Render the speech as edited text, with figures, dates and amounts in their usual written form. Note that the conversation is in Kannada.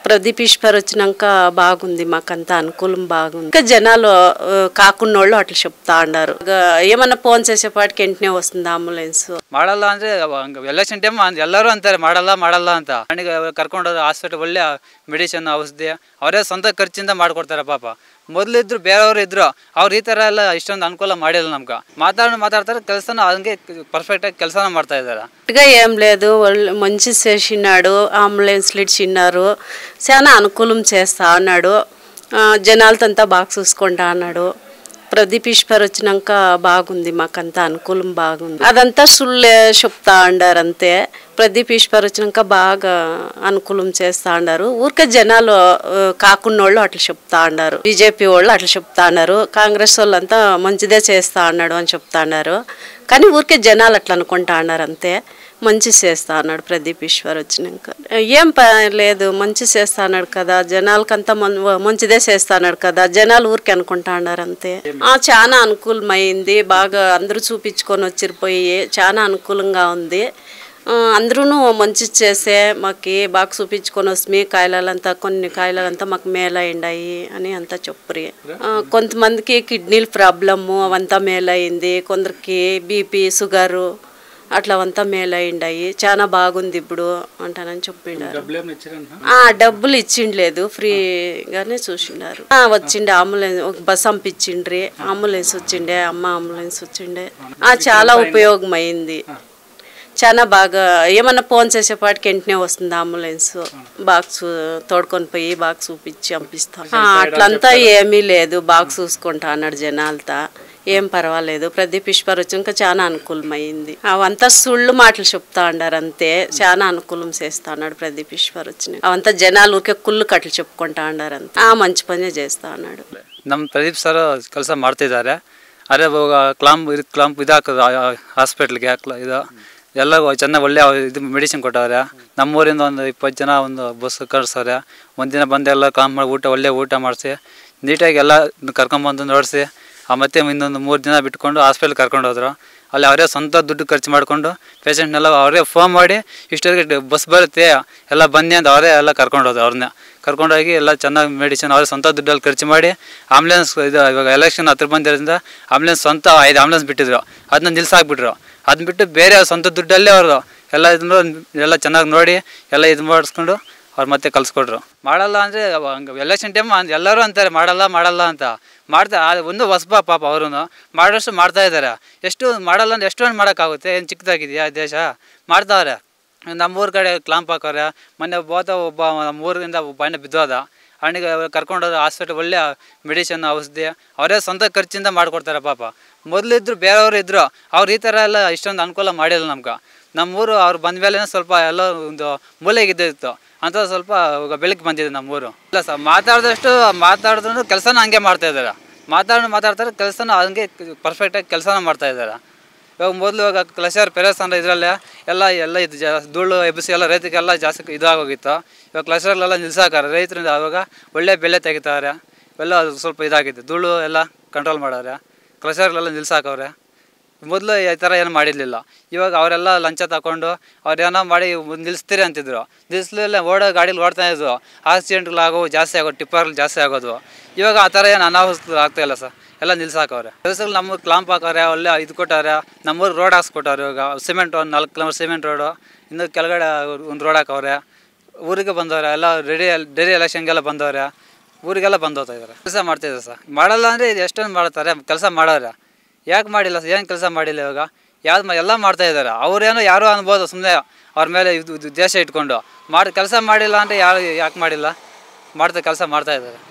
ప్రదీప్ ఈశ్వర్ వచ్చినాక బాగుంది, మాకంతా అనుకూలం బాగుంది. ఇంకా జనాలు కాకున్నోళ్ళు అట్లా చెప్తా ఉన్నారు. ఏమన్నా ఫోన్ చేసేపాటికి వెంటనే వస్తుంది అంబులెన్స్. ಮಾಡಲ್ಲ ಅಂದ್ರೆ ಎಲೆಕ್ಷನ್ ಟೈಮ್ ಎಲ್ಲರೂ ಅಂತಾರೆ ಮಾಡಲ್ಲ ಅಂತ. ಕರ್ಕೊಂಡು ಹಾಸ್ಪಿಟಲ್ ಒಳ್ಳೆ ಮೆಡಿಸಿನ್ ಔಷಧಿ ಅವರೇ ಸ್ವಂತ ಖರ್ಚಿಂದ ಮಾಡ್ಕೊಡ್ತಾರೆ. ಪಾಪ ಮೊದಲಿದ್ರು ಬೇರೆಯವರು ಇದ್ರು, ಅವ್ರು ಈ ಥರ ಎಲ್ಲ ಇಷ್ಟೊಂದು ಅನುಕೂಲ ಮಾಡಿಲ್ಲ ನಮ್ಗೆ. మాట్లాడతారు ಕೆಲಸನ ಹಂಗೆ పర్ఫెక్ట్గా ಕೆಲಸನ ಮಾಡ್ತಾ ఇದ್ದಾರೆ. ఏం లేదు, మంచి చేసినాడు, అంబులెన్స్లు ఇచ్చినారు, చాలా అనుకూలం చేస్తా అన్నాడు, జనాలతో బాగా చూసుకుంటా అన్నాడు. ప్రదీప్ ఈశ్వర్ వచ్చినాక బాగుంది, మాకంతా అనుకూలం బాగుంది. అదంతా సుళ్ళే చెప్తా ఉండారు అంతే. ప్రదీప్ ఈశ్వర్ వచ్చినాక బాగా అనుకూలం చేస్తా ఉన్నారు. ఊరికే జనాలు కాకున్నోళ్ళు అట్లా చెప్తా ఉన్నారు, బీజేపీ వాళ్ళు అట్లా చెప్తా ఉన్నారు, కాంగ్రెస్ వాళ్ళంతా మంచిదే చేస్తా అన్నాడు అని చెప్తా ఉన్నారు. కానీ ఊరికే జనాలు అట్లా అనుకుంటా ఉన్నారు అంతే. మంచి చేస్తా అన్నాడు ప్రదీప్ ఈశ్వర్ వచ్చినాక. ఏం లేదు, మంచి చేస్తా అన్నాడు కదా, జనాలకంతా మంచిదే చేస్తా అన్నాడు కదా, జనాలు ఊరికి అనుకుంటా ఉన్నారు అంతే. చాలా అనుకూలమైంది, బాగా అందరూ చూపించుకొని వచ్చిరిపోయి చాలా అనుకూలంగా ఉంది. అందరూ మంచి చేసే మాకు బాగా చూపించుకొని వస్తే కొన్ని కాయలంతా మాకు మేలైండాయి అని అంతా చెప్పురి. కొంతమందికి కిడ్నీల ప్రాబ్లము అవంతా మేలైంది, కొందరికి బీపీ షుగరు అట్లా మేలైండాయి. చాలా బాగుంది ఇప్పుడు అంటానని చెప్పిండారు. డబ్బులు ఇచ్చిండలేదు, ఫ్రీగానే చూసిండారు. వచ్చిండే అంబులెన్స్, ఒక బస్ పంపించిండ్రి, అంబులెన్స్ వచ్చిండే, అమ్మ అంబులెన్స్ వచ్చిండే. చాలా ఉపయోగమైంది, చాలా బాగా. ఏమన్నా ఫోన్ చేసేపాటికి వెంటనే వస్తుంది అంబులెన్స్. బాగా తోడుకొని పోయి బాగా చూపించి పంపిస్తాం. అట్లంతా ఏమీ లేదు, బాగా చూసుకుంటా అన్నాడు జనాలతో, ఏం పర్వాలేదు. ప్రదీప్ ఈశ్వర్ వచ్చాక చాలా అనుకూలమైంది. అవంతా సుళ్ళు మాటలు చెప్తా ఉండారు అంతే. చాలా అనుకూలం చేస్తా అన్నాడు ప్రదీప్ ఈశ్వర్ వచ్చిన. అవంతా జనాలు ఊరికే కుళ్ళు కట్లు చెప్పుకుంటా ఉండారు అంతే. మంచి పనే చేస్తా అన్నాడు. ನಮ್ಮ ಪ್ರದೀಪ್ ಸರ್ ಕೆಲಸ ಮಾಡ್ತಿದ್ದಾರೆ. ಅದೇ ಕ್ಲಾಂಪ್ ಇದಾಕದು ಹಾಸ್ಪಿಟ್ಲಿಗೆ ಇದು ಎಲ್ಲ ಚೆನ್ನಾಗಿ ಒಳ್ಳೆ ಇದು ಮೆಡಿಸಿನ್ ಕೊಟ್ಟವ್ರೆ. ನಮ್ಮೂರಿಂದ ಒಂದು 20 ಜನ ಒಂದು ಬಸ್ ಕಳಿಸವ್ರೆ. ಒಂದಿನ ಬಂದೆಲ್ಲ ಕ್ಲಾಂಪ್ ಮಾಡಿ ಒಳ್ಳೆ ಊಟ ಮಾಡಿಸಿ ನೀಟಾಗಿ ಎಲ್ಲ ಕರ್ಕೊಂಬಂದು ನೋಡಿಸಿ ಮತ್ತೆ ಇನ್ನೊಂದು 3 ದಿನ ಬಿಟ್ಕೊಂಡು ಹಾಸ್ಪಿಟ್ಲ್ ಕರ್ಕೊಂಡು ಹೋದ್ರು. ಅಲ್ಲಿ ಅವರೇ ಸ್ವಂತ ದುಡ್ಡು ಖರ್ಚು ಮಾಡಿಕೊಂಡು ಪೇಷೆಂಟ್ನೆಲ್ಲ ಅವರೇ ಫೋನ್ ಮಾಡಿ ಇಷ್ಟೊತ್ತಿಗೆ ಬಸ್ ಬರುತ್ತೆ ಎಲ್ಲ ಬನ್ನಿ ಅಂತ ಅವರೇ ಎಲ್ಲ ಕರ್ಕೊಂಡು ಹೋದ್ರು. ಅವ್ರನ್ನ ಕರ್ಕೊಂಡೋಗಿ ಎಲ್ಲ ಚೆನ್ನಾಗಿ ಮೆಡಿಸಿನ್ ಅವರೇ ಸ್ವಂತ ದುಡ್ಡಲ್ಲಿ ಖರ್ಚು ಮಾಡಿ ಆಂಬುಲೆನ್ಸ್ ಇದು ಇವಾಗ ಎಲೆಕ್ಷನ್ ಹತ್ರ ಬಂದಿರೋದ್ರಿಂದ ಆಂಬುಲೆನ್ಸ್ ಸ್ವಂತ 5 ಆಂಬುಲೆನ್ಸ್ ಬಿಟ್ಟಿದ್ರು, ಅದನ್ನ ನಿಲ್ಸಾಕ್ಬಿಟ್ರು. ಅದನ್ನ ಬಿಟ್ಟು ಬೇರೆ ಸ್ವಂತ ದುಡ್ಡಲ್ಲೇ ಅವರು ಎಲ್ಲ ಚೆನ್ನಾಗಿ ನೋಡಿ ಎಲ್ಲ ಇದು ಮಾಡಿಸ್ಕೊಂಡು ಅವ್ರು ಮತ್ತೆ ಕಲಿಸ್ಕೊಟ್ರು. ಮಾಡಲ್ಲ ಅಂದರೆ ಎಲೆಕ್ಷನ್ ಟೈಮ್ ಎಲ್ಲರೂ ಅಂತಾರೆ ಮಾಡಲ್ಲ ಅಂತ. ಒಂದು ಹೊಸಬ ಪಾಪ ಅವರು ಮಾಡೋಷ್ಟು ಮಾಡ್ತಾ ಇದ್ದಾರೆ. ಎಷ್ಟು ಮಾಡಲ್ಲ ಅಂದ್ರೆ ಎಷ್ಟೊಂದು ಮಾಡೋಕ್ಕಾಗುತ್ತೆ, ಏನು ಚಿಕ್ಕದಾಗಿದೆಯಾ ದೇಶ, ಮಾಡ್ತಾವ್ರೆ. ನಮ್ಮೂರ ಕಡೆ ಕ್ಲಾಂಪ್ ಹಾಕೋರೆ. ಮೊನ್ನೆ ಒಬ್ಬ ನಮ್ಮೂರಿಂದ ಒಬ್ಬ ಬಿದ್ದೋದ, ಅವನಿಗೆ ಕರ್ಕೊಂಡೋದು ಹಾಸ್ಪಿಟಲ್ ಒಳ್ಳೆ ಮೆಡಿಸಿನ್ ಔಷಧಿ ಅವರೇ ಸ್ವಂತ ಖರ್ಚಿಂದ ಮಾಡಿಕೊಡ್ತಾರೆ. ಪಾಪ ಮೊದಲಿದ್ರು ಬೇರೆಯವರು ಇದ್ರು, ಅವ್ರು ಈ ಥರ ಎಲ್ಲ ಇಷ್ಟೊಂದು ಅನುಕೂಲ ಮಾಡಿಲ್ಲ ನಮ್ಗೆ. ನಮ್ಮೂರು ಅವ್ರು ಬಂದ ಮೇಲೆ ಸ್ವಲ್ಪ ಎಲ್ಲ ಒಂದು ಮೂಲೆಗಿದ್ದಿತ್ತು ಅಂತ ಸ್ವಲ್ಪ ಬೆಳಕು ಬಂದಿದೆ ನಮ್ಮೂರು. ಇಲ್ಲ ಸರ್, ಮಾತಾಡಿದ್ರು ಕೆಲಸನ ಹಂಗೆ ಮಾಡ್ತಾಯಿದ್ದಾರೆ. ಮಾತಾಡ್ತಾರೆ ಕೆಲಸನ ಹಂಗೆ ಪರ್ಫೆಕ್ಟಾಗಿ ಕೆಲಸನ ಮಾಡ್ತಾಯಿದ್ದಾರೆ. ಇವಾಗ ಕ್ಲಷರ್ ಪೆರಸ್ ಅಂದರೆ ಇದರಲ್ಲೇ ಎಲ್ಲ ಇದು ಧೂಳು ಎಬ್ಬಿಸಿ ಎಲ್ಲ ರೈತರಿಗೆಲ್ಲ ಜಾಸ್ತಿ ಇದಾಗೋಗಿತ್ತು. ಇವಾಗ ಕ್ಲಷರ್ಲೆಲ್ಲ ನಿಲ್ಸಾಕಾರ ರೈತರಿಂದ ಆವಾಗ ಒಳ್ಳೆ ಬೆಲೆ ತೆಗಿತಾರೆ. ಎಲ್ಲ ಸ್ವಲ್ಪ ಇದಾಗಿದೆ, ಧೂಳು ಎಲ್ಲ ಕಂಟ್ರೋಲ್ ಮಾಡೋರೆ, ಕ್ಲಷರ್ಲೆಲ್ಲ ನಿಲ್ಸಾಕವ್ರೆ. ಮೊದಲು ಈ ಥರ ಏನು ಮಾಡಿರಲಿಲ್ಲ. ಇವಾಗ ಅವರೆಲ್ಲ ಲಂಚ ತಗೊಂಡು ಅವ್ರೇನೋ ಮಾಡಿ ನಿಲ್ಲಿಸ್ತೀರಿ ಅಂತಿದ್ರು. ನಿಲ್ಲಿಸ್ಲಿಲ್ಲ, ಓಡೋ ಗಾಡೀಲಿ ಓಡ್ತಾಯಿದ್ರು, ಆಕ್ಸಿಡೆಂಟ್ಗಳಾಗೋವು ಜಾಸ್ತಿ ಆಗೋದು, ಟಿಪ್ಪರ್ಗಳು ಜಾಸ್ತಿ ಆಗೋದು. ಇವಾಗ ಆ ಥರ ಏನು ಅನಾಹುತ ಆಗ್ತಾಯಿಲ್ಲ ಸರ್, ಎಲ್ಲ ನಿಲ್ಸಾಕವ್ರೆ. ಕೆಲಸಗಳು ನಮ್ಮೂರು ಕ್ಲಾಂಪ್ ಹಾಕೋರೆ, ಒಳ್ಳೆ ಇದು ಕೊಟ್ಟವ್ರೆ. ನಮ್ಮೂರು ರೋಡ್ ಹಾಕ್ಸ್ಕೊಟ್ಟವ್ರೆ. ಇವಾಗ ಸಿಮೆಂಟ್ ಒಂದು 4 ಕಿಲೋಮೀಟರ್ ಸಿಮೆಂಟ್ ರೋಡು, ಇನ್ನು ಕೆಳಗಡೆ ಒಂದು ರೋಡ್ ಹಾಕವ್ರೆ. ಊರಿಗೆ ಬಂದವ್ರೆ, ಎಲ್ಲ ಡೈರಿ ಎಲೆಕ್ಷನ್ಗೆಲ್ಲ ಬಂದವ್ರೆ, ಊರಿಗೆಲ್ಲ ಬಂದೋಗ್ತಾ ಇದ್ದಾರೆ. ಕೆಲಸ ಮಾಡ್ತಾಯಿದ್ದಾರೆ ಸರ್. ಮಾಡಲ್ಲ ಅಂದರೆ ಇದು ಎಷ್ಟೊಂದು ಮಾಡ್ತಾರೆ, ಕೆಲಸ ಮಾಡೋರೆ. ಯಾಕೆ ಮಾಡಿಲ್ಲ ಸರ್, ಏನು ಕೆಲಸ ಮಾಡಿಲ್ಲ. ಇವಾಗ ಎಲ್ಲ ಮಾಡ್ತಾಯಿದ್ದಾರೆ. ಅವ್ರೇನೋ ಯಾರೋ ಅನ್ಬೋದು ಸುಮ್ಮನೆ ಅವ್ರ ಮೇಲೆ ಇದು ದೇಶ ಇಟ್ಕೊಂಡು ಕೆಲಸ ಮಾಡಿಲ್ಲ ಅಂದರೆ ಯಾಕೆ ಮಾಡಿಲ್ಲ, ಕೆಲಸ ಮಾಡ್ತಾಯಿದ್ದಾರೆ.